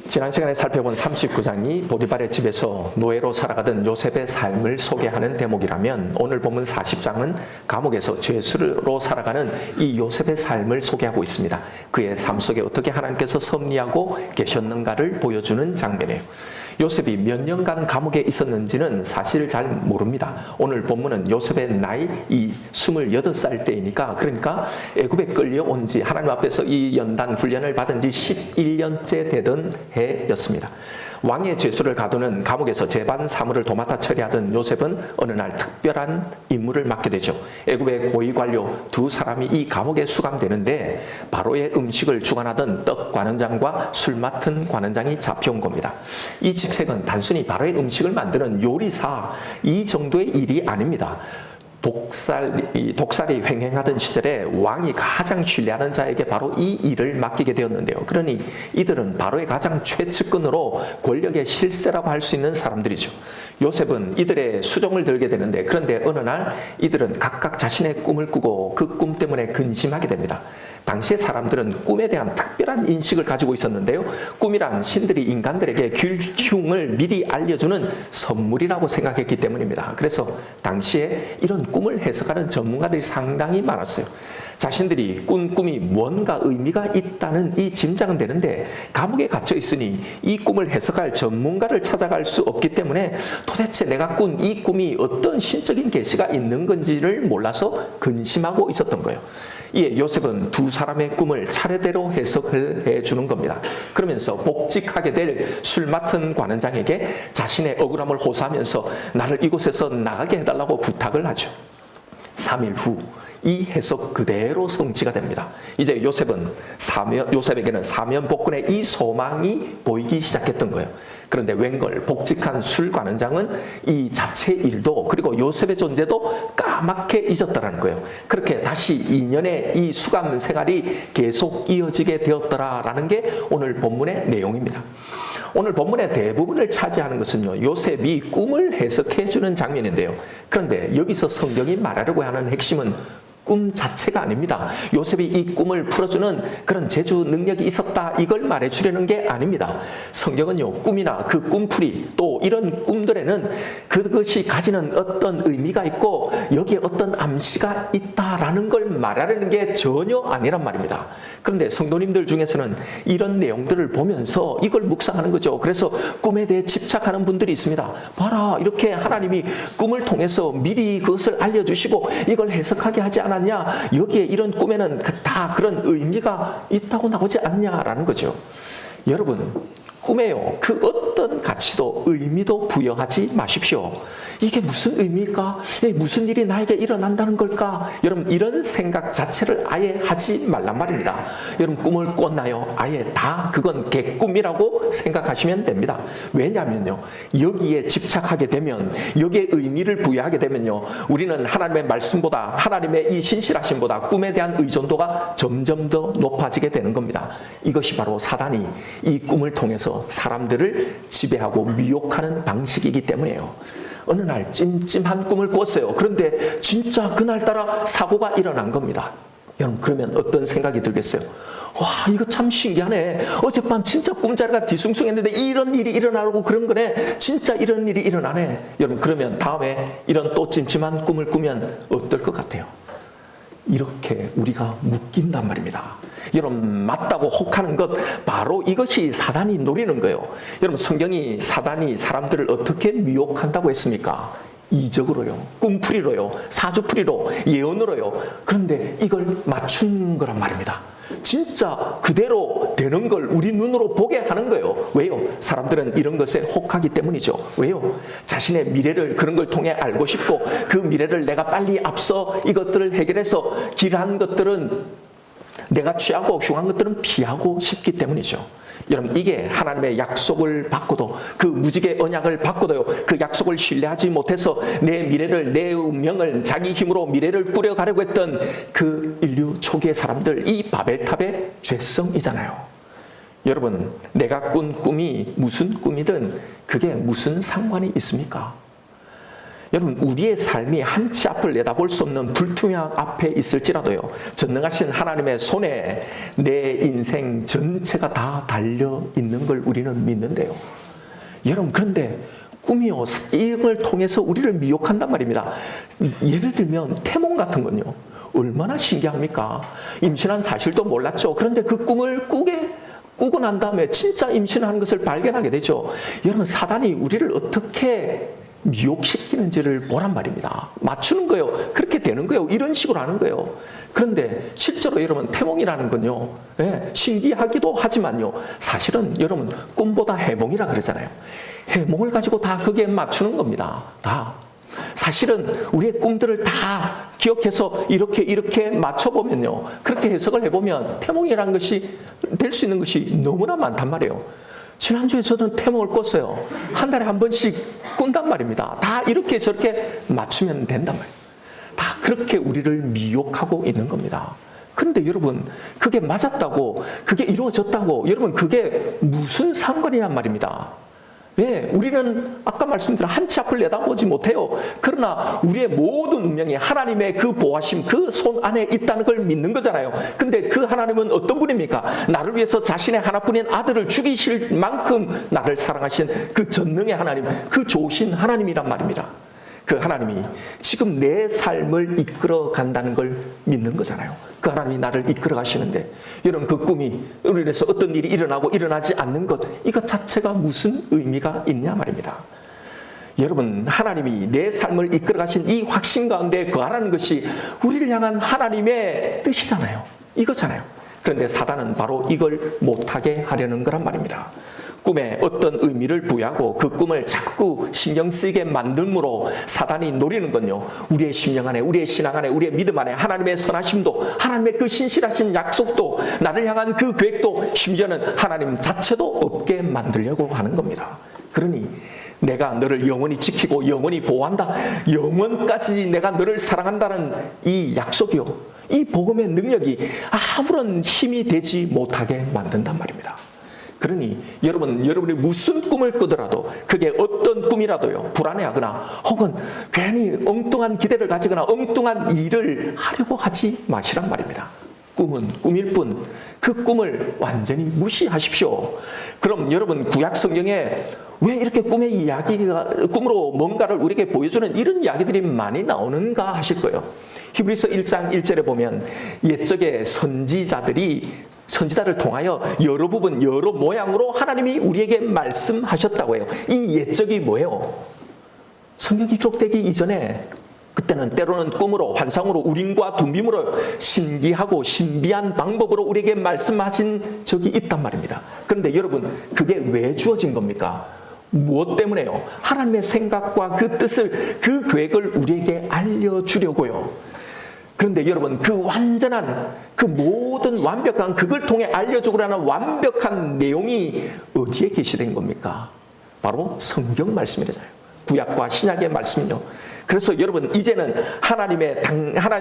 지난 시간에 살펴본 39장이 보디발의 집에서 노예로 살아가던 요셉의 삶을 소개하는 대목이라면 오늘 본문 40장은 감옥에서 죄수로 살아가는 이 요셉의 삶을 소개하고 있습니다. 그의 삶 속에 어떻게 하나님께서 섭리하고 계셨는가를 보여주는 장면이에요. 요셉이 몇 년간 감옥에 있었는지는 사실 잘 모릅니다. 오늘 본문은 요셉의 나이 28살 때이니까 그러니까 애굽에 끌려온 지 하나님 앞에서 이 연단 훈련을 받은 지 11년째 되던 해였습니다. 왕의 죄수를 가두는 감옥에서 재반 사무를 도맡아 처리하던 요셉은 어느 날 특별한 임무를 맡게 되죠. 애굽의 고위 관료 두 사람이 이 감옥에 수감되는데 바로의 음식을 주관하던 떡 관원장과 술 맡은 관원장이 잡혀온 겁니다. 이 직책은 단순히 바로의 음식을 만드는 요리사 이 정도의 일이 아닙니다. 독살이 횡행하던 시절에 왕이 가장 신뢰하는 자에게 바로 이 일을 맡기게 되었는데요. 그러니 이들은 바로의 가장 최측근으로 권력의 실세라고 할 수 있는 사람들이죠. 요셉은 이들의 수종을 들게 되는데 그런데 어느 날 이들은 각각 자신의 꿈을 꾸고 그 꿈 때문에 근심하게 됩니다. 당시의 사람들은 꿈에 대한 특별한 인식을 가지고 있었는데요. 꿈이란 신들이 인간들에게 길흉을 미리 알려주는 선물이라고 생각했기 때문입니다. 그래서 당시에 이런 꿈을 해석하는 전문가들이 상당히 많았어요. 자신들이 꾼 꿈이 뭔가 의미가 있다는 이 짐작은 되는데 감옥에 갇혀 있으니 이 꿈을 해석할 전문가를 찾아갈 수 없기 때문에 도대체 내가 꾼 이 꿈이 어떤 신적인 계시가 있는 건지를 몰라서 근심하고 있었던 거예요. 이에 요셉은 두 사람의 꿈을 차례대로 해석을 해주는 겁니다. 그러면서 복직하게 될 술 맡은 관원장에게 자신의 억울함을 호소하면서 나를 이곳에서 나가게 해달라고 부탁을 하죠. 3일 후 이 해석 그대로 성취가 됩니다. 이제 요셉에게는 사면복권의 이 소망이 보이기 시작했던 거예요. 그런데 웬걸 복직한 술 관원장은 이 자체 일도 그리고 요셉의 존재도 까맣게 잊었다는 거예요. 그렇게 다시 2년의 이 수감 생활이 계속 이어지게 되었더라라는 게 오늘 본문의 내용입니다. 오늘 본문의 대부분을 차지하는 것은요, 요셉이 꿈을 해석해 주는 장면인데요. 그런데 여기서 성경이 말하려고 하는 핵심은 꿈 자체가 아닙니다. 요셉이 이 꿈을 풀어주는 그런 제주 능력이 있었다 이걸 말해주려는 게 아닙니다. 성경은요, 꿈이나 그 꿈풀이 또 이런 꿈들에는 그것이 가지는 어떤 의미가 있고 여기에 어떤 암시가 있다라는 걸 말하려는 게 전혀 아니란 말입니다. 그런데 성도님들 중에서는 이런 내용들을 보면서 이걸 묵상하는 거죠. 그래서 꿈에 대해 집착하는 분들이 있습니다. 봐라, 이렇게 하나님이 꿈을 통해서 미리 그것을 알려주시고 이걸 해석하게 하지 않았냐? 여기에 이런 꿈에는 다 그런 의미가 있다고 나오지 않냐라는 거죠. 여러분, 꿈에요, 그 어떤 가치도 의미도 부여하지 마십시오. 이게 무슨 의미일까? 무슨 일이 나에게 일어난다는 걸까? 여러분, 이런 생각 자체를 아예 하지 말란 말입니다. 여러분, 꿈을 꿨나요? 아예 다 그건 개꿈이라고 생각하시면 됩니다. 왜냐하면요, 여기에 집착하게 되면, 여기에 의미를 부여하게 되면요, 우리는 하나님의 말씀보다, 하나님의 이 신실하심보다 꿈에 대한 의존도가 점점 더 높아지게 되는 겁니다. 이것이 바로 사단이 이 꿈을 통해서 사람들을 지배하고 미혹하는 방식이기 때문이에요. 어느 날 찜찜한 꿈을 꿨어요. 그런데 진짜 그날따라 사고가 일어난 겁니다. 여러분, 그러면 어떤 생각이 들겠어요? 와, 이거 참 신기하네. 어젯밤 진짜 꿈자리가 뒤숭숭했는데 이런 일이 일어나고 그런 거네. 진짜 이런 일이 일어나네. 여러분, 그러면 다음에 이런 또 찜찜한 꿈을 꾸면 어떨 것 같아요? 이렇게 우리가 묶인단 말입니다. 여러분, 맞다고 혹하는 것, 바로 이것이 사단이 노리는 거예요. 여러분, 성경이 사단이 사람들을 어떻게 미혹한다고 했습니까? 이적으로요, 꿈풀이로요, 사주풀이로, 예언으로요. 그런데 이걸 맞춘 거란 말입니다. 진짜 그대로 되는 걸 우리 눈으로 보게 하는 거예요. 왜요? 사람들은 이런 것에 혹하기 때문이죠. 왜요? 자신의 미래를 그런 걸 통해 알고 싶고 그 미래를 내가 빨리 앞서 이것들을 해결해서 길한 것들은 내가 취하고 흉한 것들은 피하고 싶기 때문이죠. 여러분, 이게 하나님의 약속을 받고도 그 무지개 언약을 받고도요, 그 약속을 신뢰하지 못해서 내 미래를, 내 운명을 자기 힘으로 미래를 꾸려가려고 했던 그 인류 초기의 사람들, 이 바벨탑의 죄성이잖아요. 여러분, 내가 꾼 꿈이 무슨 꿈이든 그게 무슨 상관이 있습니까? 여러분, 우리의 삶이 한치 앞을 내다볼 수 없는 불투명 앞에 있을지라도요, 전능하신 하나님의 손에 내 인생 전체가 다 달려 있는 걸 우리는 믿는데요. 여러분, 그런데 꿈이요, 이걸 통해서 우리를 미혹한단 말입니다. 예를 들면 태몽 같은 건요, 얼마나 신기합니까? 임신한 사실도 몰랐죠. 그런데 그 꿈을 꾸고 난 다음에 진짜 임신하는 것을 발견하게 되죠. 여러분, 사단이 우리를 어떻게 미혹시키는지를 보란 말입니다. 맞추는 거예요. 그렇게 되는 거예요. 이런 식으로 하는 거예요. 그런데 실제로 여러분, 태몽이라는 건요, 신기하기도 하지만요, 사실은 여러분, 꿈보다 해몽이라 그러잖아요. 해몽을 가지고 다 거기에 맞추는 겁니다. 다. 사실은 우리의 꿈들을 다 기억해서 이렇게 맞춰보면요, 그렇게 해석을 해보면 태몽이라는 것이 될 수 있는 것이 너무나 많단 말이에요. 지난주에 저는 태몽을 꿨어요. 한 달에 한 번씩 꾼단 말입니다. 다 이렇게 저렇게 맞추면 된단 말이에요. 다 그렇게 우리를 미혹하고 있는 겁니다. 그런데 여러분, 그게 맞았다고, 그게 이루어졌다고, 여러분, 그게 무슨 상관이냔 말입니다. 예, 우리는 아까 말씀드린 한치 앞을 내다보지 못해요. 그러나 우리의 모든 운명이 하나님의 그 보호하심, 그 손 안에 있다는 걸 믿는 거잖아요. 근데 그 하나님은 어떤 분입니까? 나를 위해서 자신의 하나뿐인 아들을 죽이실 만큼 나를 사랑하신 그 전능의 하나님, 그 좋으신 하나님이란 말입니다. 그 하나님이 지금 내 삶을 이끌어 간다는 걸 믿는 거잖아요. 그 하나님이 나를 이끌어 가시는데, 여러분, 그 꿈이 우리 인해서 어떤 일이 일어나고 일어나지 않는 것, 이것 자체가 무슨 의미가 있냐 말입니다. 여러분, 하나님이 내 삶을 이끌어 가신 이 확신 가운데 거하라는 것이 우리를 향한 하나님의 뜻이잖아요. 이거잖아요. 그런데 사단은 바로 이걸 못하게 하려는 거란 말입니다. 꿈에 어떤 의미를 부여하고 그 꿈을 자꾸 신경 쓰이게 만들므로 사단이 노리는 건요, 우리의 심령 안에, 우리의 신앙 안에, 우리의 믿음 안에 하나님의 선하심도, 하나님의 그 신실하신 약속도, 나를 향한 그 계획도, 심지어는 하나님 자체도 없게 만들려고 하는 겁니다. 그러니 내가 너를 영원히 지키고 영원히 보호한다, 영원까지 내가 너를 사랑한다는 이 약속이요, 이 복음의 능력이 아무런 힘이 되지 못하게 만든단 말입니다. 그러니 여러분이 무슨 꿈을 꾸더라도, 그게 어떤 꿈이라도요, 불안해하거나 혹은 괜히 엉뚱한 기대를 가지거나 엉뚱한 일을 하려고 하지 마시란 말입니다. 꿈은 꿈일 뿐, 그 꿈을 완전히 무시하십시오. 그럼 여러분, 구약 성경에 왜 이렇게 꿈의 이야기가, 꿈으로 뭔가를 우리에게 보여주는 이런 이야기들이 많이 나오는가 하실 거예요. 히브리서 1장 1절에 보면 옛적의 선지자를 통하여 여러 부분, 여러 모양으로 하나님이 우리에게 말씀하셨다고 해요. 이 옛적이 뭐예요? 성경이 기록되기 이전에, 그때는 때로는 꿈으로, 환상으로, 우림과 둠빔으로 신기하고 신비한 방법으로 우리에게 말씀하신 적이 있단 말입니다. 그런데 여러분, 그게 왜 주어진 겁니까? 무엇 때문에요? 하나님의 생각과 그 뜻을, 그 계획을 우리에게 알려주려고요. 그런데 여러분, 그 완전한, 그 모든 완벽한, 그걸 통해 알려주고 하는 완벽한 내용이 어디에 게시된 겁니까? 바로 성경 말씀이잖아요. 구약과 신약의 말씀이요. 그래서 여러분, 이제는 하나님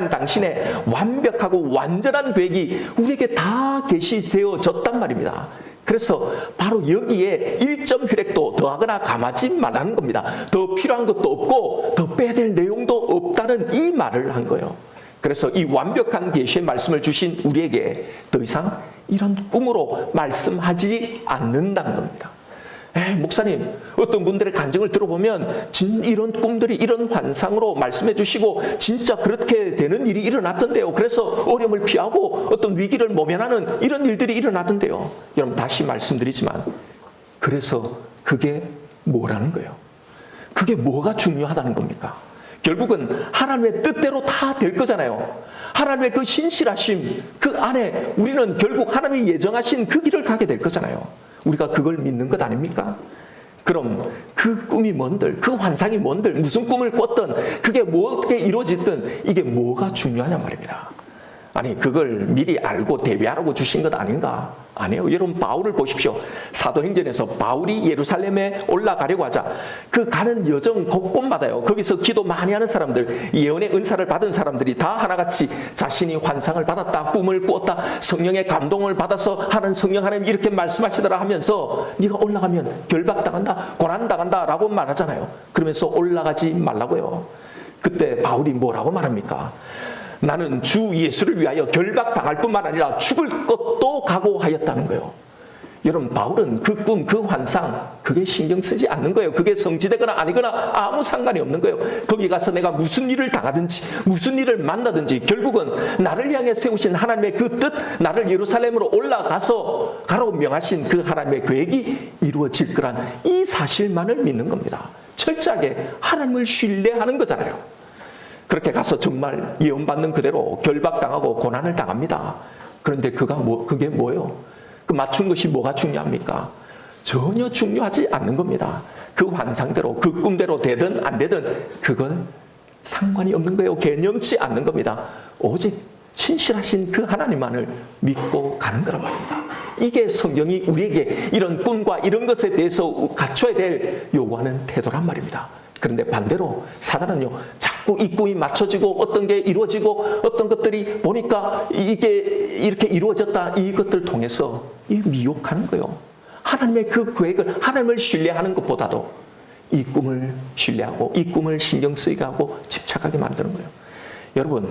당신의 완벽하고 완전한 계획이 우리에게 다 계시되어졌단 말입니다. 그래서 바로 여기에 1점 휘렉도 더하거나 감하지 말라는 겁니다. 더 필요한 것도 없고 더 빼야 될 내용도 없다는 이 말을 한 거예요. 그래서 이 완벽한 계시의 말씀을 주신 우리에게 더 이상 이런 꿈으로 말씀하지 않는다는 겁니다. 목사님, 어떤 분들의 간증을 들어보면 이런 꿈들이 이런 환상으로 말씀해 주시고 진짜 그렇게 되는 일이 일어났던데요. 그래서 어려움을 피하고 어떤 위기를 모면하는 이런 일들이 일어나던데요. 여러분, 다시 말씀드리지만, 그래서 그게 뭐라는 거예요? 그게 뭐가 중요하다는 겁니까? 결국은 하나님의 뜻대로 다 될 거잖아요. 하나님의 그 신실하심, 그 안에 우리는 결국 하나님이 예정하신 그 길을 가게 될 거잖아요. 우리가 그걸 믿는 것 아닙니까? 그럼 그 꿈이 뭔들, 그 환상이 뭔들, 무슨 꿈을 꿨든, 그게 뭐 어떻게 이루어지든 이게 뭐가 중요하냐 말입니다. 아니 그걸 미리 알고 대비하라고 주신 것 아닌가? 아니에요. 여러분 바울을 보십시오. 사도행전에서 바울이 예루살렘에 올라가려고 하자 그 가는 여정 곳곳마다요. 거기서 기도 많이 하는 사람들, 예언의 은사를 받은 사람들이 다 하나같이 자신이 환상을 받았다, 꿈을 꾸었다, 성령의 감동을 받아서 하는 성령 하나님 이렇게 말씀하시더라 하면서 네가 올라가면 결박당한다, 고난당한다 라고 말하잖아요. 그러면서 올라가지 말라고요. 그때 바울이 뭐라고 말합니까? 나는 주 예수를 위하여 결박당할 뿐만 아니라 죽을 것도 각오하였다는 거예요. 여러분 바울은 그 꿈, 그 환상 그게 신경 쓰지 않는 거예요. 그게 성취되거나 아니거나 아무 상관이 없는 거예요. 거기 가서 내가 무슨 일을 당하든지 무슨 일을 만나든지 결국은 나를 향해 세우신 하나님의 그 뜻, 나를 예루살렘으로 올라가서 가라고 명하신 그 하나님의 계획이 이루어질 거란 이 사실만을 믿는 겁니다. 철저하게 하나님을 신뢰하는 거잖아요. 그렇게 가서 정말 예언받는 그대로 결박당하고 고난을 당합니다. 그런데 그게 뭐예요? 그 맞춘 것이 뭐가 중요합니까? 전혀 중요하지 않는 겁니다. 그 환상대로 그 꿈대로 되든 안 되든 그건 상관이 없는 거예요. 개념치 않는 겁니다. 오직 신실하신 그 하나님만을 믿고 가는 거란 말입니다. 이게 성경이 우리에게 이런 꿈과 이런 것에 대해서 갖춰야 될 요구하는 태도란 말입니다. 그런데 반대로 사단은요, 자꾸 이 꿈이 맞춰지고 어떤 게 이루어지고 어떤 것들이 보니까 이게 이렇게 이루어졌다, 이것들을 통해서 미혹하는 거예요. 하나님의 그 계획을, 하나님을 신뢰하는 것보다도 이 꿈을 신뢰하고 이 꿈을 신경 쓰이게 하고 집착하게 만드는 거예요. 여러분,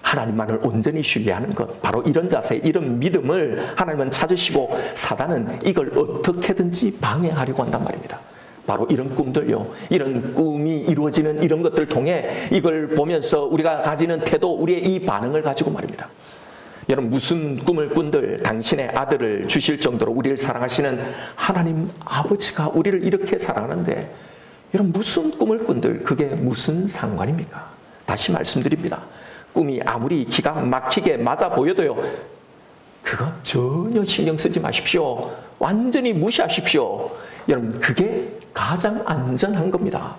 하나님만을 온전히 신뢰하는 것, 바로 이런 자세, 이런 믿음을 하나님은 찾으시고 사단은 이걸 어떻게든지 방해하려고 한단 말입니다. 바로 이런 꿈들요, 이런 꿈이 이루어지는 이런 것들을 통해 이걸 보면서 우리가 가지는 태도, 우리의 이 반응을 가지고 말입니다. 여러분 무슨 꿈을 꾼들 당신의 아들을 주실 정도로 우리를 사랑하시는 하나님 아버지가 우리를 이렇게 사랑하는데 여러분 무슨 꿈을 꾼들 그게 무슨 상관입니까? 다시 말씀드립니다. 꿈이 아무리 기가 막히게 맞아 보여도요, 그거 전혀 신경 쓰지 마십시오. 완전히 무시하십시오. 여러분 그게 가장 안전한 겁니다.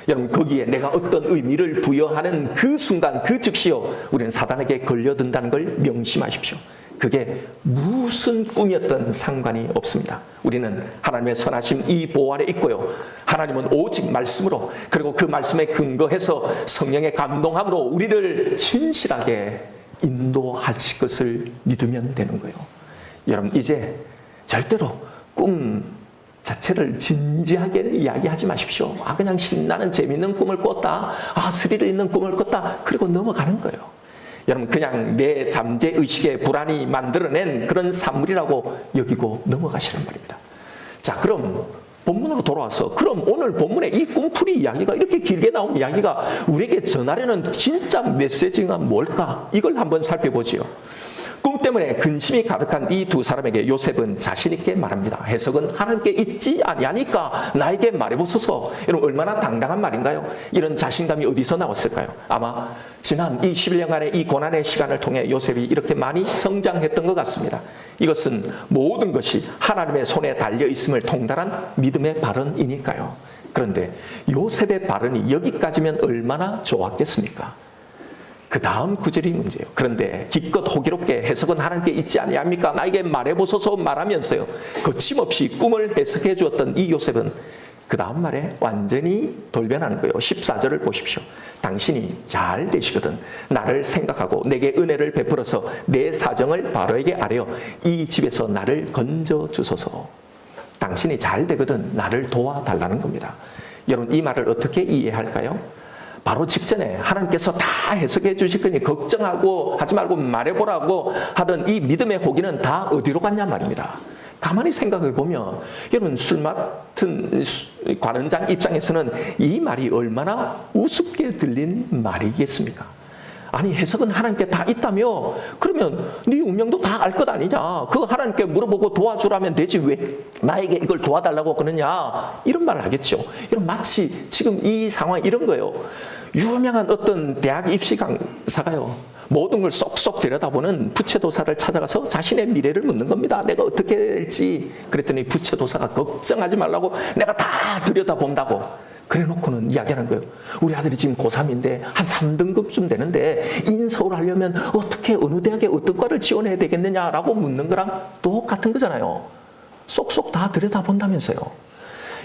여러분 거기에 내가 어떤 의미를 부여하는 그 순간 그 즉시요 우리는 사단에게 걸려든다는 걸 명심하십시오. 그게 무슨 꿈이었든 상관이 없습니다. 우리는 하나님의 선하심 이 보호 아래 있고요, 하나님은 오직 말씀으로, 그리고 그 말씀에 근거해서 성령의 감동함으로 우리를 진실하게 인도하실 것을 믿으면 되는 거예요. 여러분 이제 절대로 꿈 자체를 진지하게 이야기하지 마십시오. 그냥 신나는 재미있는 꿈을 꿨다, 스릴 있는 꿈을 꿨다, 그리고 넘어가는 거예요. 여러분 그냥 내 잠재의식에 불안이 만들어낸 그런 산물이라고 여기고 넘어가시란 말입니다. 자, 그럼 본문으로 돌아와서 그럼 오늘 본문에 이 꿈풀이 이야기가 이렇게 길게 나온 이야기가 우리에게 전하려는 진짜 메시지가 뭘까? 이걸 한번 살펴보지요. 꿈 때문에 근심이 가득한 이 두 사람에게 요셉은 자신 있게 말합니다. 해석은 하나님께 있지 아니하니까 나에게 말해보소서. 여러분 얼마나 당당한 말인가요? 이런 자신감이 어디서 나왔을까요? 아마 지난 이 11년간의 이 고난의 시간을 통해 요셉이 이렇게 많이 성장했던 것 같습니다. 이것은 모든 것이 하나님의 손에 달려있음을 통달한 믿음의 발언이니까요. 그런데 요셉의 발언이 여기까지면 얼마나 좋았겠습니까? 그 다음 구절이 문제예요. 그런데 기껏 호기롭게 해석은 하나님께 있지 아니합니까? 나에게 말해보소서 말하면서요, 거침없이 꿈을 해석해 주었던 이 요셉은 그 다음 말에 완전히 돌변하는 거예요. 14절을 보십시오. 당신이 잘 되시거든 나를 생각하고 내게 은혜를 베풀어서 내 사정을 바로에게 아뢰어 이 집에서 나를 건져 주소서. 당신이 잘 되거든 나를 도와달라는 겁니다. 여러분 이 말을 어떻게 이해할까요? 바로 직전에 하나님께서 다 해석해 주실 거니 걱정하고 하지 말고 말해보라고 하던 이 믿음의 호기는 다 어디로 갔냐 말입니다. 가만히 생각해 보면 여러분 술 맡은 관원장 입장에서는 이 말이 얼마나 우습게 들린 말이겠습니까? 아니 해석은 하나님께 다 있다며 그러면 네 운명도 다 알 것 아니냐, 그거 하나님께 물어보고 도와주라면 되지 왜 나에게 이걸 도와달라고 그러냐, 이런 말을 하겠죠. 이런 마치 지금 이 상황 이런 거예요. 유명한 어떤 대학 입시 강사가요 모든 걸 쏙쏙 들여다보는 부채도사를 찾아가서 자신의 미래를 묻는 겁니다. 내가 어떻게 될지. 그랬더니 부채도사가 걱정하지 말라고 내가 다 들여다본다고 그래 놓고는 이야기하는 거예요. 우리 아들이 지금 고3인데 한 3등급쯤 되는데 인서울 하려면 어떻게 어느 대학에 어떤 과를 지원해야 되겠느냐라고 묻는 거랑 똑같은 거잖아요. 쏙쏙 다 들여다본다면서요.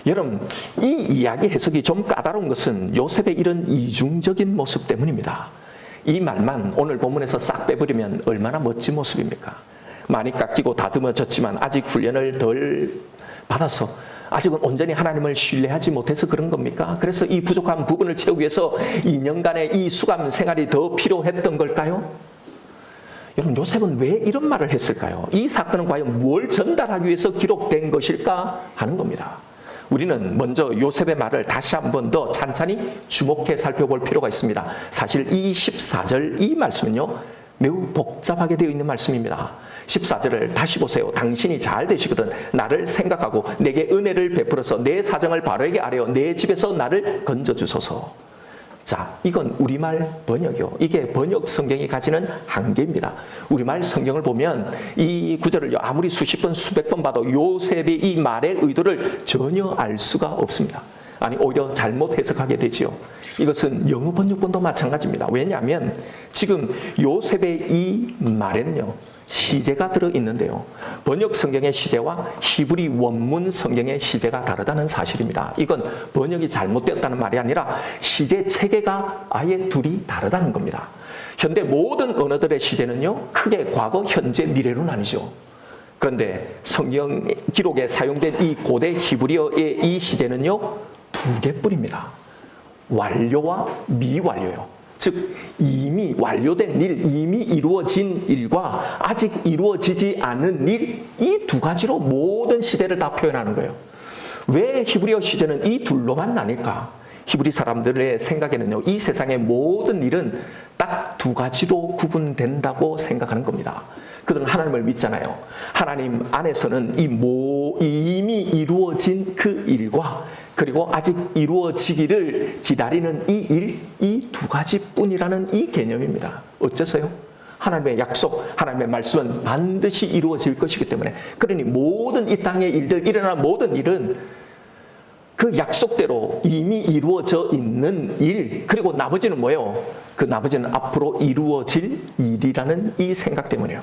여러분, 이 이야기 해석이 좀 까다로운 것은 요셉의 이런 이중적인 모습 때문입니다. 이 말만 오늘 본문에서 싹 빼버리면 얼마나 멋진 모습입니까? 많이 깎이고 다듬어졌지만 아직 훈련을 덜 받아서 아직은 온전히 하나님을 신뢰하지 못해서 그런 겁니까? 그래서 이 부족한 부분을 채우기 위해서 2년간의 이 수감 생활이 더 필요했던 걸까요? 여러분, 요셉은 왜 이런 말을 했을까요? 이 사건은 과연 뭘 전달하기 위해서 기록된 것일까 하는 겁니다. 우리는 먼저 요셉의 말을 다시 한 번 더 찬찬히 주목해 살펴볼 필요가 있습니다. 사실 이 14절 이 말씀은요, 매우 복잡하게 되어 있는 말씀입니다. 14절을 다시 보세요. 당신이 잘 되시거든 나를 생각하고 내게 은혜를 베풀어서 내 사정을 바로에게 아뢰어 내 집에서 나를 건져주소서. 자, 이건 우리말 번역이요. 이게 번역 성경이 가지는 한계입니다. 우리말 성경을 보면 이 구절을 아무리 수십 번, 수백 번 봐도 요셉이 이 말의 의도를 전혀 알 수가 없습니다. 아니, 오히려 잘못 해석하게 되지요. 이것은 영어 번역본도 마찬가지입니다. 왜냐하면 지금 요셉의 이 말에는요, 시제가 들어있는데요. 번역 성경의 시제와 히브리 원문 성경의 시제가 다르다는 사실입니다. 이건 번역이 잘못되었다는 말이 아니라 시제 체계가 아예 둘이 다르다는 겁니다. 현대 모든 언어들의 시제는요, 크게 과거, 현재, 미래로 나뉘죠. 그런데 성경 기록에 사용된 이 고대 히브리어의 이 시제는요, 두 개뿐입니다. 완료와 미완료요. 즉 이미 완료된 일, 이미 이루어진 일과 아직 이루어지지 않은 일, 이 두 가지로 모든 시대를 다 표현하는 거예요. 왜 히브리어 시제는 이 둘로만 나뉠까? 히브리 사람들의 생각에는요, 이 세상의 모든 일은 딱 두 가지로 구분된다고 생각하는 겁니다. 그들은 하나님을 믿잖아요. 하나님 안에서는 이미 이루어진 그 일과 그리고 아직 이루어지기를 기다리는 이 일, 이 두 가지뿐이라는 이 개념입니다. 어째서요? 하나님의 약속, 하나님의 말씀은 반드시 이루어질 것이기 때문에. 그러니 모든 이 땅의 일들, 일어나는 모든 일은 그 약속대로 이미 이루어져 있는 일, 그리고 나머지는 뭐예요? 그 나머지는 앞으로 이루어질 일이라는 이 생각 때문이에요.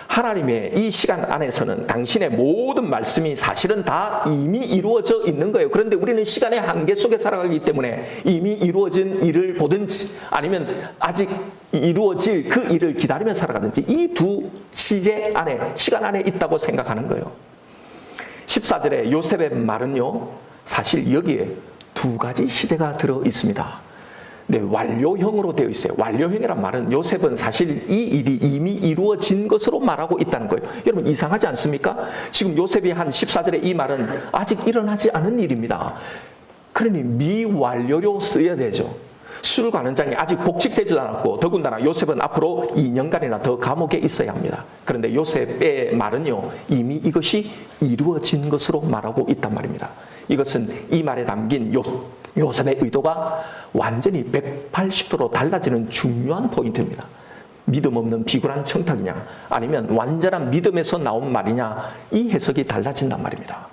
하나님의 이 시간 안에서는 당신의 모든 말씀이 사실은 다 이미 이루어져 있는 거예요. 그런데 우리는 시간의 한계 속에 살아가기 때문에 이미 이루어진 일을 보든지 아니면 아직 이루어질 그 일을 기다리며 살아가든지 이 두 시제 안에, 시간 안에 있다고 생각하는 거예요. 14절에 요셉의 말은요, 사실 여기에 두 가지 시제가 들어 있습니다. 네, 완료형으로 되어 있어요. 완료형이란 말은 요셉은 사실 이 일이 이미 이루어진 것으로 말하고 있다는 거예요. 여러분, 이상하지 않습니까? 지금 요셉이 한 14절에 이 말은 아직 일어나지 않은 일입니다. 그러니 미완료로 쓰여야 되죠. 술 관원장이 아직 복직되지도 않았고 더군다나 요셉은 앞으로 2년간이나 더 감옥에 있어야 합니다. 그런데 요셉의 말은요, 이미 이것이 이루어진 것으로 말하고 있단 말입니다. 이것은 이 말에 담긴 요셉의 의도가 완전히 180도로 달라지는 중요한 포인트입니다. 믿음 없는 비굴한 청탁이냐 아니면 완전한 믿음에서 나온 말이냐, 이 해석이 달라진단 말입니다.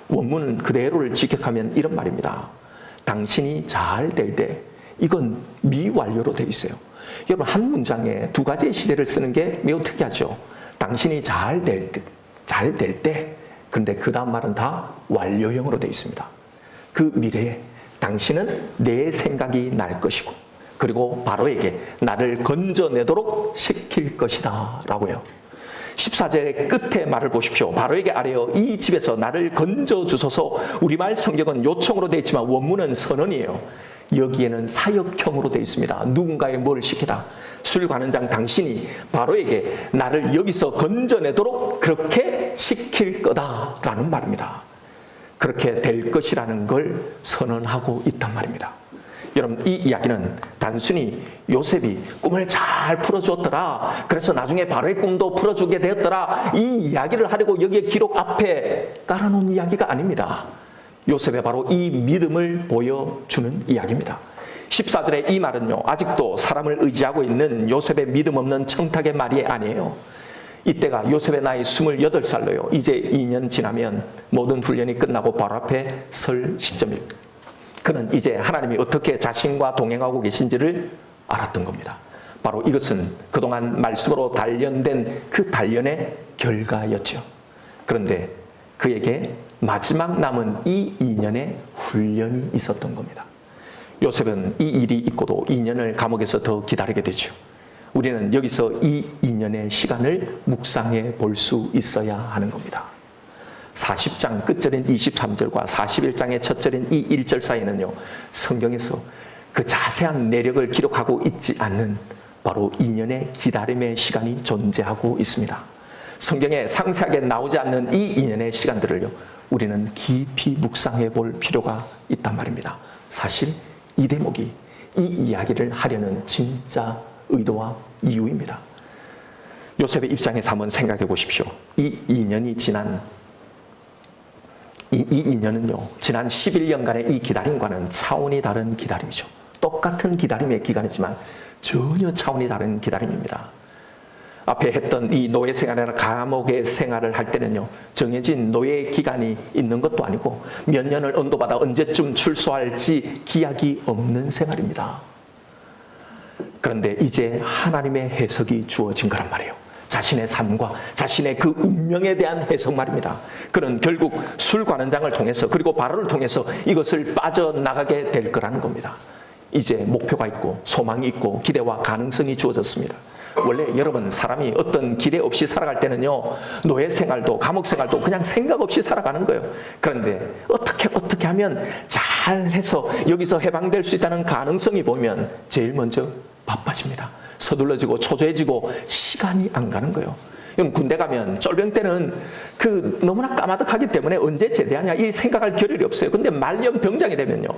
원문은 그대로를 직역하면 이런 말입니다. 당신이 잘 될 때, 이건 미완료로 되어 있어요. 여러분, 한 문장에 두 가지의 시제를 쓰는 게 매우 특이하죠. 당신이 잘 될 때, 그런데 그 다음 말은 다 완료형으로 되어 있습니다. 그 미래에 당신은 내 생각이 날 것이고 그리고 바로에게 나를 건져내도록 시킬 것이다 라고요. 14절의 끝에 말을 보십시오. 바로에게 아뢰어 이 집에서 나를 건져주소서. 우리말 성경은 요청으로 되어 있지만 원문은 선언이에요. 여기에는 사역형으로 되어 있습니다. 누군가에 뭘 시키다. 술 관원장 당신이 바로에게 나를 여기서 건져내도록 그렇게 시킬 거다라는 말입니다. 그렇게 될 것이라는 걸 선언하고 있단 말입니다. 여러분, 이 이야기는 단순히 요셉이 꿈을 잘 풀어주었더라, 그래서 나중에 바로의 꿈도 풀어주게 되었더라, 이 이야기를 하려고 여기에 기록 앞에 깔아놓은 이야기가 아닙니다. 요셉의 바로 이 믿음을 보여주는 이야기입니다. 14절의 이 말은요, 아직도 사람을 의지하고 있는 요셉의 믿음 없는 청탁의 말이 아니에요. 이때가 요셉의 나이 28살로요. 이제 2년 지나면 모든 훈련이 끝나고 바로 앞에 설 시점입니다. 그는 이제 하나님이 어떻게 자신과 동행하고 계신지를 알았던 겁니다. 바로 이것은 그동안 말씀으로 단련된 그 단련의 결과였죠. 그런데 그에게 마지막 남은 이 2년의 훈련이 있었던 겁니다. 요셉은 이 일이 있고도 2년을 감옥에서 더 기다리게 되죠. 우리는 여기서 이 2년의 시간을 묵상해 볼 수 있어야 하는 겁니다. 40장 끝절인 23절과 41장의 첫절인 이 1절 사이에는요, 성경에서 그 자세한 내력을 기록하고 있지 않는 바로 2년의 기다림의 시간이 존재하고 있습니다. 성경에 상세하게 나오지 않는 이 2년의 시간들을요, 우리는 깊이 묵상해 볼 필요가 있단 말입니다. 사실 이 대목이 이 이야기를 하려는 진짜 의도와 이유입니다. 요셉의 입장에서 한번 생각해 보십시오. 이 2년이 지난 이 2년은요, 지난 11년간의 이 기다림과는 차원이 다른 기다림이죠. 똑같은 기다림의 기간이지만 전혀 차원이 다른 기다림입니다. 앞에 했던 이 노예 생활이나 감옥의 생활을 할 때는요, 정해진 노예 기간이 있는 것도 아니고 몇 년을 언도받아 언제쯤 출소할지 기약이 없는 생활입니다. 그런데 이제 하나님의 해석이 주어진 거란 말이에요. 자신의 삶과 자신의 그 운명에 대한 해석 말입니다. 그는 결국 술관원장을 통해서 그리고 바로를 통해서 이것을 빠져나가게 될 거라는 겁니다. 이제 목표가 있고 소망이 있고 기대와 가능성이 주어졌습니다. 원래 여러분, 사람이 어떤 기대 없이 살아갈 때는요, 노예 생활도 감옥 생활도 그냥 생각 없이 살아가는 거예요. 그런데 어떻게 하면 잘해서 여기서 해방될 수 있다는 가능성이 보면 제일 먼저 바빠집니다. 서둘러지고 초조해지고 시간이 안 가는 거예요. 여러분, 군대 가면 쫄병 때는 그 너무나 까마득하기 때문에 언제 제대하냐 이 생각할 겨를이 없어요. 근데 말년 병장이 되면요,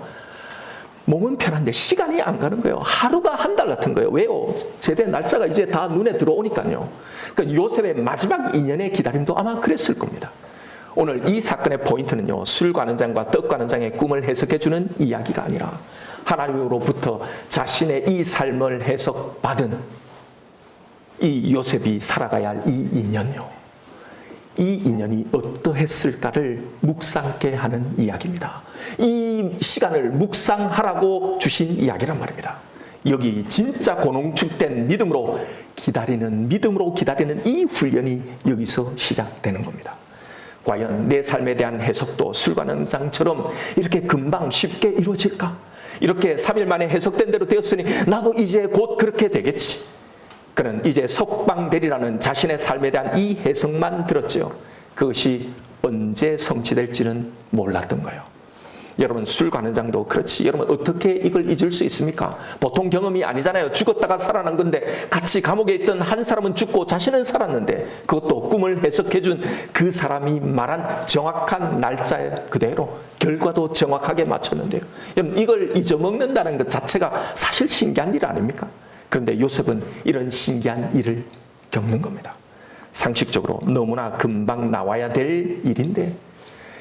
몸은 편한데 시간이 안 가는 거예요. 하루가 한 달 같은 거예요. 왜요? 제대 날짜가 이제 다 눈에 들어오니까요. 그러니까 요셉의 마지막 2년의 기다림도 아마 그랬을 겁니다. 오늘 이 사건의 포인트는요, 술관원장과 떡관원장의 꿈을 해석해주는 이야기가 아니라 하나님으로부터 자신의 이 삶을 해석받은 이 요셉이 살아가야 할 이 2년요, 이 2년이 어떠했을까를 묵상케 하는 이야기입니다. 이 시간을 묵상하라고 주신 이야기란 말입니다. 여기 진짜 고농축된 믿음으로 기다리는 이 훈련이 여기서 시작되는 겁니다. 과연 내 삶에 대한 해석도 술관원장처럼 이렇게 금방 쉽게 이루어질까? 이렇게 3일 만에 해석된 대로 되었으니 나도 이제 곧 그렇게 되겠지. 그는 이제 석방되리라는 자신의 삶에 대한 이 해석만 들었죠. 그것이 언제 성취될지는 몰랐던 거예요. 여러분, 술관원장도 그렇지. 여러분, 어떻게 이걸 잊을 수 있습니까? 보통 경험이 아니잖아요. 죽었다가 살아난 건데, 같이 감옥에 있던 한 사람은 죽고 자신은 살았는데, 그것도 꿈을 해석해준 그 사람이 말한 정확한 날짜에 그대로 결과도 정확하게 맞췄는데요. 여러분, 이걸 잊어먹는다는 것 자체가 사실 신기한 일 아닙니까? 그런데 요셉은 이런 신기한 일을 겪는 겁니다. 상식적으로 너무나 금방 나와야 될 일인데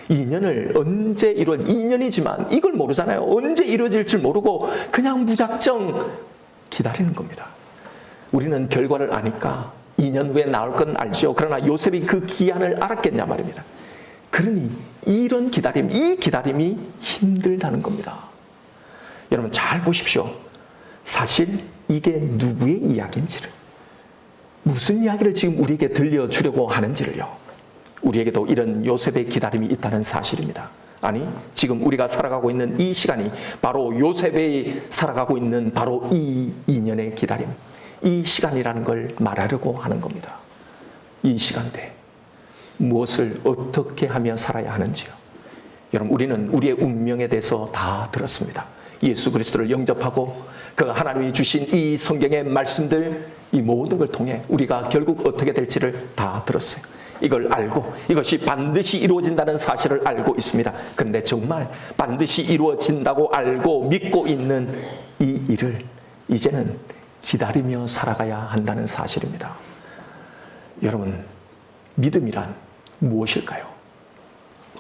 2년을 언제 2년이지만 이걸 모르잖아요. 언제 이루어질 줄 모르고 그냥 무작정 기다리는 겁니다. 우리는 결과를 아니까 2년 후에 나올 건 알죠. 그러나 요셉이 그 기한을 알았겠냐 말입니다. 그러니 이런 기다림, 이 기다림이 힘들다는 겁니다. 여러분, 잘 보십시오. 사실 이게 누구의 이야기인지를, 무슨 이야기를 지금 우리에게 들려주려고 하는지를요, 우리에게도 이런 요셉의 기다림이 있다는 사실입니다. 아니, 지금 우리가 살아가고 있는 이 시간이 바로 요셉이 살아가고 있는 바로 이 2년의 기다림, 이 시간이라는 걸 말하려고 하는 겁니다. 이 시간대 무엇을 어떻게 하며 살아야 하는지요. 여러분, 우리는 우리의 운명에 대해서 다 들었습니다. 예수 그리스도를 영접하고 그 하나님이 주신 이 성경의 말씀들, 이 모든 걸 통해 우리가 결국 어떻게 될지를 다 들었어요. 이걸 알고 이것이 반드시 이루어진다는 사실을 알고 있습니다. 그런데 정말 반드시 이루어진다고 알고 믿고 있는 이 일을 이제는 기다리며 살아가야 한다는 사실입니다. 여러분, 믿음이란 무엇일까요?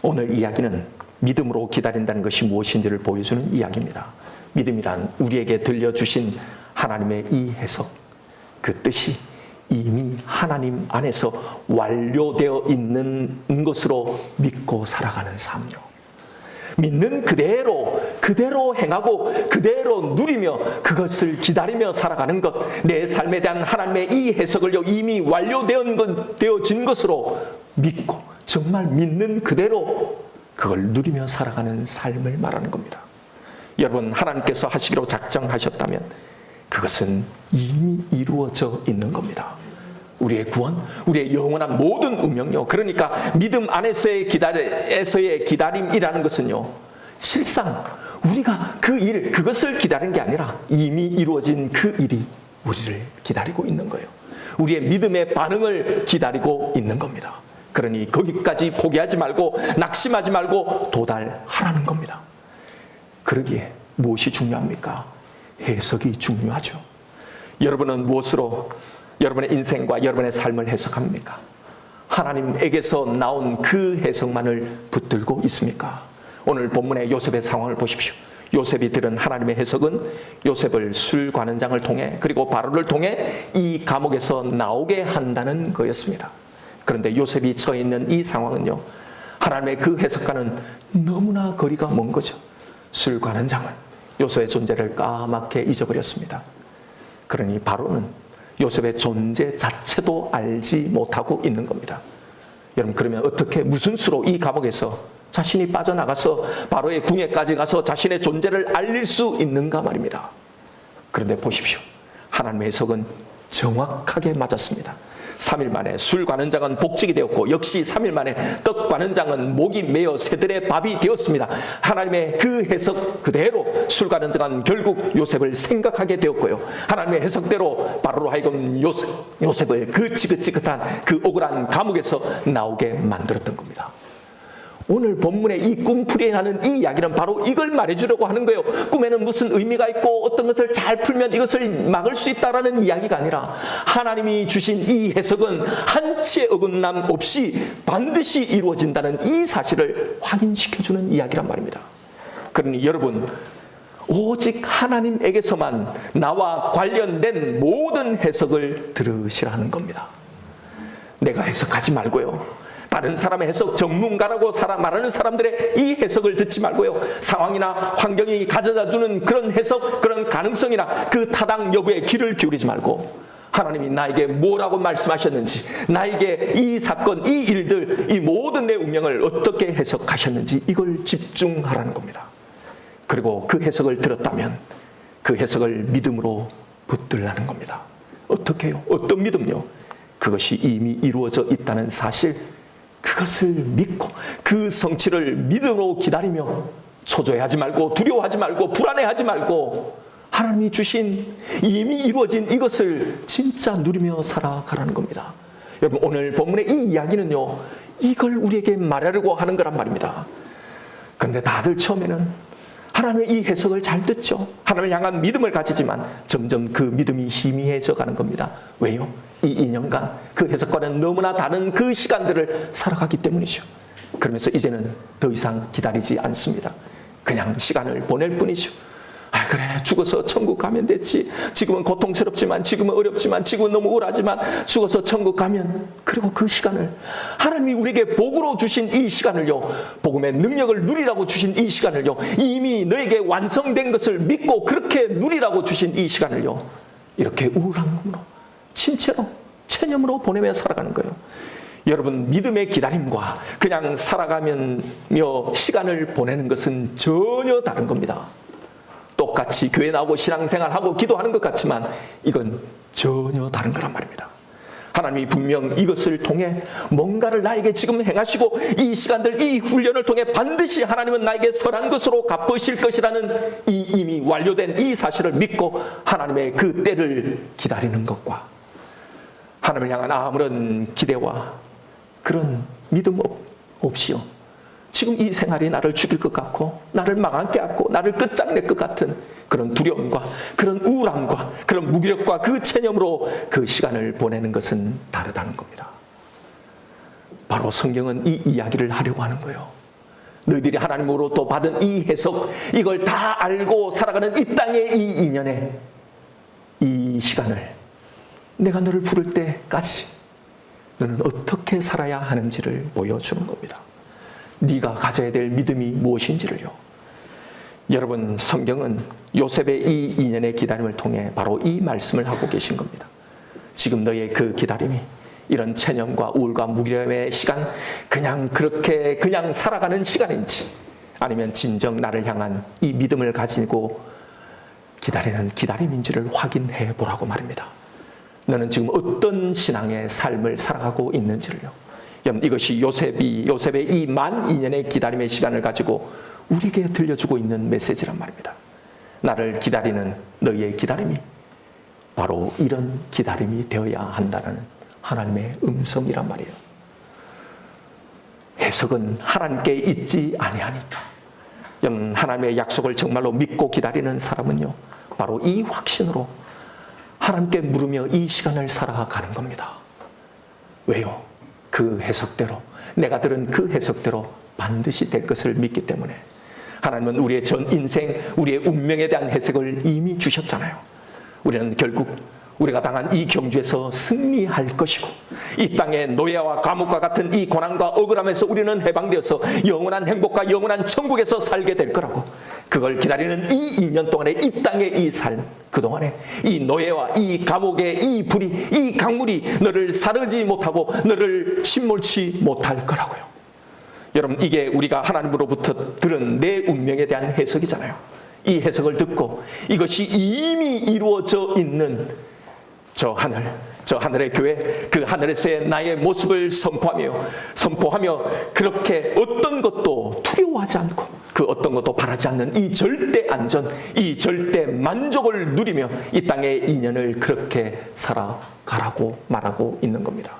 오늘 이야기는 믿음으로 기다린다는 것이 무엇인지를 보여주는 이야기입니다. 믿음이란 우리에게 들려주신 하나님의 이 해석, 그 뜻이 이미 하나님 안에서 완료되어 있는 것으로 믿고 살아가는 삶요. 믿는 그대로 행하고 그대로 누리며 그것을 기다리며 살아가는 것, 내 삶에 대한 하나님의 이 해석을 이미 완료되어진 것으로 믿고 정말 믿는 그대로 그걸 누리며 살아가는 삶을 말하는 겁니다. 여러분, 하나님께서 하시기로 작정하셨다면 그것은 이미 이루어져 있는 겁니다. 우리의 구원, 우리의 영원한 모든 운명요. 그러니까 믿음 안에서의 기다림이라는 것은요, 실상 우리가 그것을 기다리는 게 아니라 이미 이루어진 그 일이 우리를 기다리고 있는 거예요. 우리의 믿음의 반응을 기다리고 있는 겁니다. 그러니 거기까지 포기하지 말고 낙심하지 말고 도달하라는 겁니다. 그러기에 무엇이 중요합니까? 해석이 중요하죠. 여러분은 무엇으로 여러분의 인생과 여러분의 삶을 해석합니까? 하나님에게서 나온 그 해석만을 붙들고 있습니까? 오늘 본문의 요셉의 상황을 보십시오. 요셉이 들은 하나님의 해석은 요셉을 술 관원장을 통해 그리고 바로를 통해 이 감옥에서 나오게 한다는 거였습니다. 그런데 요셉이 처해 있는 이 상황은요, 하나님의 그 해석과는 너무나 거리가 먼 거죠. 술 관원장은 요셉의 존재를 까맣게 잊어버렸습니다. 그러니 바로는 요셉의 존재 자체도 알지 못하고 있는 겁니다. 여러분, 그러면 어떻게 무슨 수로 이 감옥에서 자신이 빠져나가서 바로의 궁에까지 가서 자신의 존재를 알릴 수 있는가 말입니다. 그런데 보십시오. 하나님의 해석은 정확하게 맞았습니다. 3일 만에 술 관원장은 복직이 되었고 역시 3일 만에 떡 관원장은 목이 메어 새들의 밥이 되었습니다. 하나님의 그 해석 그대로 술 관원장은 결국 요셉을 생각하게 되었고요. 하나님의 해석대로 바로로 하여금 요셉을 그 지긋지긋한 그 억울한 감옥에서 나오게 만들었던 겁니다. 오늘 본문의 이 꿈풀이에 나는 이 이야기는 바로 이걸 말해주려고 하는 거예요. 꿈에는 무슨 의미가 있고 어떤 것을 잘 풀면 이것을 막을 수 있다라는 이야기가 아니라 하나님이 주신 이 해석은 한치의 어긋남 없이 반드시 이루어진다는 이 사실을 확인시켜주는 이야기란 말입니다. 그러니 여러분, 오직 하나님에게서만 나와 관련된 모든 해석을 들으시라는 겁니다. 내가 해석하지 말고요, 다른 사람의 해석, 전문가라고 말하는 사람들의 이 해석을 듣지 말고요, 상황이나 환경이 가져다주는 그런 해석, 그런 가능성이나 그 타당 여부에 귀를 기울이지 말고 하나님이 나에게 뭐라고 말씀하셨는지, 나에게 이 사건, 이 일들, 이 모든 내 운명을 어떻게 해석하셨는지 이걸 집중하라는 겁니다. 그리고 그 해석을 들었다면 그 해석을 믿음으로 붙들라는 겁니다. 어떻게 해요? 어떤 믿음요? 그것이 이미 이루어져 있다는 사실, 그것을 믿고 그 성취를 믿음으로 기다리며 초조해하지 말고 두려워하지 말고 불안해하지 말고 하나님이 주신 이미 이루어진 이것을 진짜 누리며 살아가라는 겁니다. 여러분, 오늘 본문의 이 이야기는요, 이걸 우리에게 말하려고 하는 거란 말입니다. 그런데 다들 처음에는 하나님의 이 해석을 잘 듣죠. 하나님을 향한 믿음을 가지지만 점점 그 믿음이 희미해져 가는 겁니다. 왜요? 이 2년간 그 해석과는 너무나 다른 그 시간들을 살아가기 때문이죠. 그러면서 이제는 더 이상 기다리지 않습니다. 그냥 시간을 보낼 뿐이죠. 아, 그래, 죽어서 천국 가면 됐지. 지금은 고통스럽지만, 지금은 어렵지만, 지금은 너무 우울하지만 죽어서 천국 가면, 그리고 그 시간을 하나님이 우리에게 복으로 주신 이 시간을요, 복음의 능력을 누리라고 주신 이 시간을요, 이미 너에게 완성된 것을 믿고 그렇게 누리라고 주신 이 시간을요, 이렇게 우울한 마음으로 침체로 체념으로 보내며 살아가는 거예요. 여러분, 믿음의 기다림과 그냥 살아가면며 시간을 보내는 것은 전혀 다른 겁니다. 똑같이 교회 나오고 신앙생활하고 기도하는 것 같지만 이건 전혀 다른 거란 말입니다. 하나님이 분명 이것을 통해 뭔가를 나에게 지금 행하시고 이 시간들, 이 훈련을 통해 반드시 하나님은 나에게 선한 것으로 갚으실 것이라는 이 이미 완료된 이 사실을 믿고 하나님의 그 때를 기다리는 것과 하나님을 향한 아무런 기대와 그런 믿음 없이요, 지금 이 생활이 나를 죽일 것 같고 나를 망하게 하고 나를 끝장낼 것 같은 그런 두려움과 그런 우울함과 그런 무기력과 그 체념으로 그 시간을 보내는 것은 다르다는 겁니다. 바로 성경은 이 이야기를 하려고 하는 거예요. 너희들이 하나님으로부터 받은 이 해석, 이걸 다 알고 살아가는 이 땅의 이 인연의 이 시간을 내가 너를 부를 때까지 너는 어떻게 살아야 하는지를 보여주는 겁니다. 네가 가져야 될 믿음이 무엇인지를요. 여러분, 성경은 요셉의 이 2년의 기다림을 통해 바로 이 말씀을 하고 계신 겁니다. 지금 너의 그 기다림이 이런 체념과 우울과 무기력의 시간, 그냥 그렇게 그냥 살아가는 시간인지, 아니면 진정 나를 향한 이 믿음을 가지고 기다리는 기다림인지를 확인해 보라고 말입니다. 너는 지금 어떤 신앙의 삶을 살아가고 있는지를요. 여러분, 이것이 요셉의 이 만 2년의 기다림의 시간을 가지고 우리에게 들려주고 있는 메시지란 말입니다. 나를 기다리는 너희의 기다림이 바로 이런 기다림이 되어야 한다는 하나님의 음성이란 말이에요. 해석은 하나님께 있지 아니하니까. 여러분, 하나님의 약속을 정말로 믿고 기다리는 사람은요, 바로 이 확신으로 하나님께 물으며 이 시간을 살아가는 겁니다. 왜요? 그 해석대로, 내가 들은 그 해석대로 반드시 될 것을 믿기 때문에. 하나님은 우리의 전 인생, 우리의 운명에 대한 해석을 이미 주셨잖아요. 우리는 결국 우리가 당한 이 경주에서 승리할 것이고, 이 땅의 노예와 감옥과 같은 이 고난과 억울함에서 우리는 해방되어서 영원한 행복과 영원한 천국에서 살게 될 거라고. 그걸 기다리는 이 2년 동안의 이 땅의 이 삶, 그동안에 이 노예와 이 감옥의 이 불이, 이 강물이 너를 사르지 못하고 너를 침몰치 못할 거라고요. 여러분, 이게 우리가 하나님으로부터 들은 내 운명에 대한 해석이잖아요. 이 해석을 듣고 이것이 이미 이루어져 있는 저 하늘의 교회, 그 하늘에서의 나의 모습을 선포하며 그렇게 어떤 것도 두려워하지 않고 그 어떤 것도 바라지 않는 이 절대 안전, 이 절대 만족을 누리며 이 땅의 인연을 그렇게 살아가라고 말하고 있는 겁니다.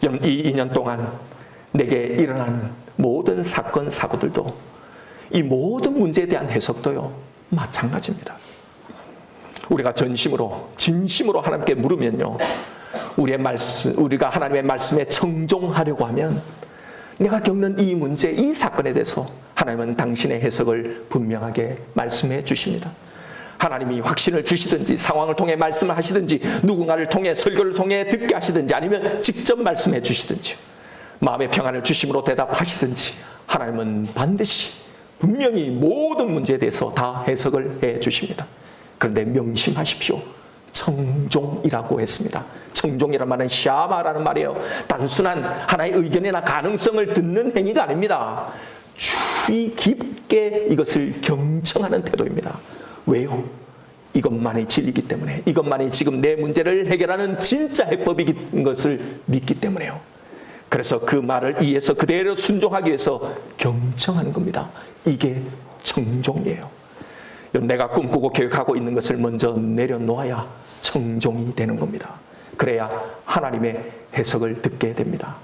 여러분, 이 2년 동안 내게 일어나는 모든 사건, 사고들도, 이 모든 문제에 대한 해석도요, 마찬가지입니다. 우리가 진심으로 하나님께 물으면요, 우리가 하나님의 말씀에 청종하려고 하면 내가 겪는 이 문제, 이 사건에 대해서 하나님은 당신의 해석을 분명하게 말씀해 주십니다. 하나님이 확신을 주시든지, 상황을 통해 말씀을 하시든지, 누군가를 통해 설교를 통해 듣게 하시든지, 아니면 직접 말씀해 주시든지, 마음의 평안을 주심으로 대답하시든지, 하나님은 반드시 분명히 모든 문제에 대해서 다 해석을 해 주십니다. 그런데 명심하십시오. 청종이라고 했습니다. 청종이란 말은 샤마라는 말이에요. 단순한 하나의 의견이나 가능성을 듣는 행위가 아닙니다. 주의 깊게 이것을 경청하는 태도입니다. 왜요? 이것만이 진리이기 때문에, 이것만이 지금 내 문제를 해결하는 진짜 해법인 것을 믿기 때문에요. 그래서 그 말을 이해해서 그대로 순종하기 위해서 경청하는 겁니다. 이게 청종이에요. 내가 꿈꾸고 계획하고 있는 것을 먼저 내려놓아야 청종이 되는 겁니다. 그래야 하나님의 해석을 듣게 됩니다.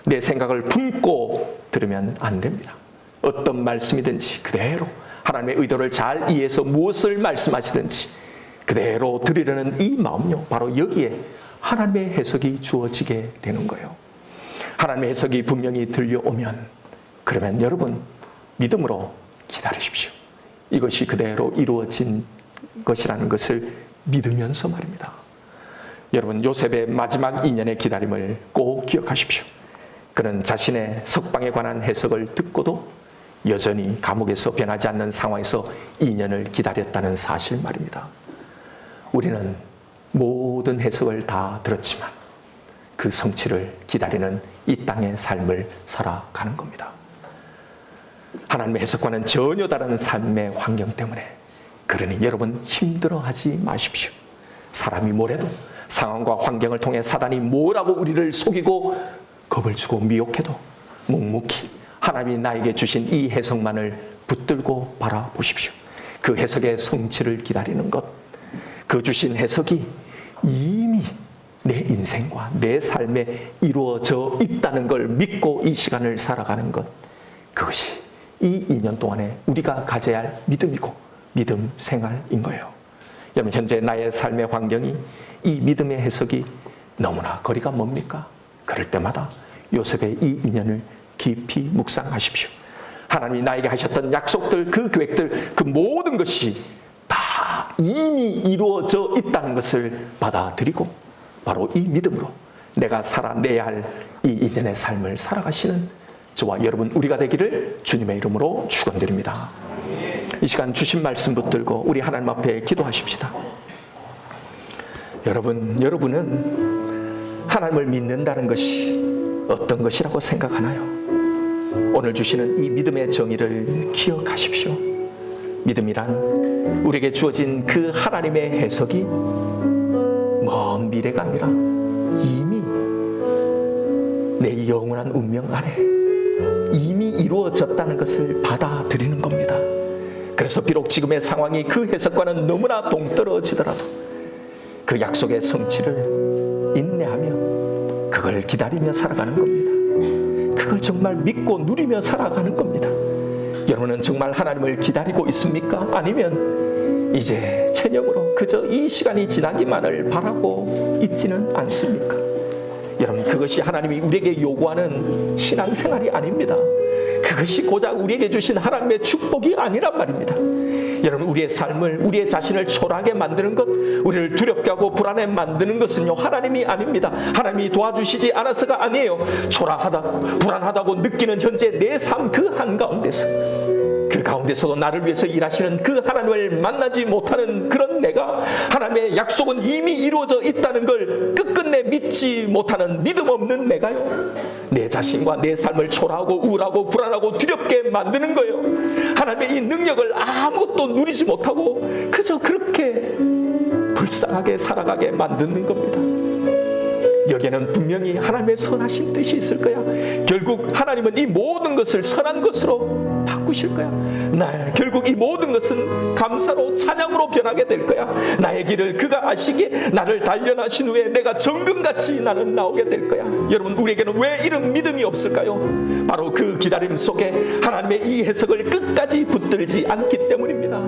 내 생각을 품고 들으면 안 됩니다. 어떤 말씀이든지 그대로 하나님의 의도를 잘 이해해서 무엇을 말씀하시든지 그대로 들으려는 이 마음요, 바로 여기에 하나님의 해석이 주어지게 되는 거예요. 하나님의 해석이 분명히 들려오면, 그러면 여러분 믿음으로 기다리십시오. 이것이 그대로 이루어진 것이라는 것을 믿으면서 말입니다. 여러분, 요셉의 마지막 2년의 기다림을 꼭 기억하십시오. 그는 자신의 석방에 관한 해석을 듣고도 여전히 감옥에서 변하지 않는 상황에서 2년을 기다렸다는 사실 말입니다. 우리는 모든 해석을 다 들었지만 그 성취를 기다리는 이 땅의 삶을 살아가는 겁니다. 하나님의 해석과는 전혀 다른 삶의 환경 때문에, 그러니 여러분 힘들어하지 마십시오. 사람이 뭐래도, 상황과 환경을 통해 사단이 뭐라고 우리를 속이고 겁을 주고 미혹해도 묵묵히 하나님이 나에게 주신 이 해석만을 붙들고 바라보십시오. 그 해석의 성취를 기다리는 것, 그 주신 해석이 이미 내 인생과 내 삶에 이루어져 있다는 걸 믿고 이 시간을 살아가는 것, 그것이 이 2년 동안에 우리가 가져야 할 믿음이고 믿음 생활인 거예요. 여러분, 현재 나의 삶의 환경이 이 믿음의 해석이 너무나 거리가 멉니까? 그럴 때마다 요셉의 이 2년을 깊이 묵상하십시오. 하나님이 나에게 하셨던 약속들, 그 계획들, 그 모든 것이 다 이미 이루어져 있다는 것을 받아들이고 바로 이 믿음으로 내가 살아내야 할 이 2년의 삶을 살아가시는 저와 여러분 우리가 되기를 주님의 이름으로 축원드립니다. 이 시간 주신 말씀 붙들고 우리 하나님 앞에 기도하십시다. 여러분은 하나님을 믿는다는 것이 어떤 것이라고 생각하나요? 오늘 주시는 이 믿음의 정의를 기억하십시오. 믿음이란 우리에게 주어진 그 하나님의 해석이 먼 미래가 아니라 이미 내 영원한 운명 안에 이미 이루어졌다는 것을 받아들이는 겁니다. 그래서 비록 지금의 상황이 그 해석과는 너무나 동떨어지더라도 그 약속의 성취를 인내하며 그걸 기다리며 살아가는 겁니다. 그걸 정말 믿고 누리며 살아가는 겁니다. 여러분은 정말 하나님을 기다리고 있습니까? 아니면 이제 체념으로 그저 이 시간이 지나기만을 바라고 있지는 않습니까? 여러분, 그것이 하나님이 우리에게 요구하는 신앙생활이 아닙니다. 그것이 고작 우리에게 주신 하나님의 축복이 아니란 말입니다. 여러분, 우리의 삶을, 우리의 자신을 초라하게 만드는 것, 우리를 두렵게 하고 불안해 만드는 것은요, 하나님이 아닙니다. 하나님이 도와주시지 않아서가 아니에요. 초라하다고 불안하다고 느끼는 현재 내 삶 그 한가운데서, 그 가운데서도 나를 위해서 일하시는 그 하나님을 만나지 못하는 그런 내가 하나님의 약속은 이미 이루어져 있다는 걸 끝끝내 믿지 못하는 믿음 없는 내가요, 내 자신과 내 삶을 초라하고 우울하고 불안하고 두렵게 만드는 거예요. 하나님의 이 능력을 아무것도 누리지 못하고 그저 그렇게 불쌍하게 살아가게 만드는 겁니다. 여기에는 분명히 하나님의 선하신 뜻이 있을 거야. 결국 하나님은 이 모든 것을 선한 것으로 바꾸실 거야. 결국 이 모든 것은 감사로 찬양으로 변하게 될 거야. 나의 길을 그가 아시기에 나를 단련하신 후에 내가 정금같이 나는 나오게 될 거야. 여러분, 우리에게는 왜 이런 믿음이 없을까요? 바로 그 기다림 속에 하나님의 이 해석을 끝까지 붙들지 않기 때문입니다.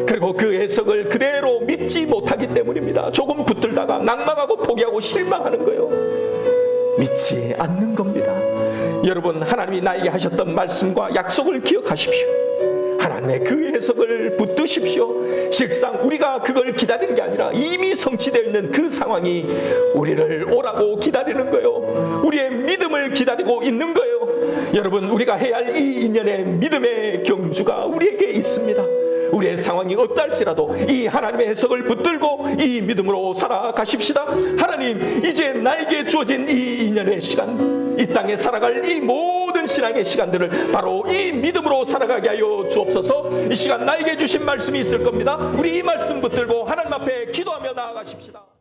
그리고 그 해석을 그대로 믿지 못하기 때문입니다. 조금 붙들다가 낭망하고 포기하고 실망하는 거예요. 믿지 않는 겁니다. 여러분, 하나님이 나에게 하셨던 말씀과 약속을 기억하십시오. 하나님의 그 해석을 붙드십시오. 실상 우리가 그걸 기다리는 게 아니라 이미 성취되어 있는 그 상황이 우리를 오라고 기다리는 거예요. 우리의 믿음을 기다리고 있는 거예요. 여러분, 우리가 해야 할 이 인연의 믿음의 경주가 우리에게 있습니다. 우리의 상황이 어떨지라도 이 하나님의 해석을 붙들고 이 믿음으로 살아가십시다. 하나님, 이제 나에게 주어진 이 인연의 시간, 이 땅에 살아갈 이 모든 신앙의 시간들을 바로 이 믿음으로 살아가게 하여 주옵소서. 이 시간 나에게 주신 말씀이 있을 겁니다. 우리 이 말씀 붙들고 하나님 앞에 기도하며 나아가십시다.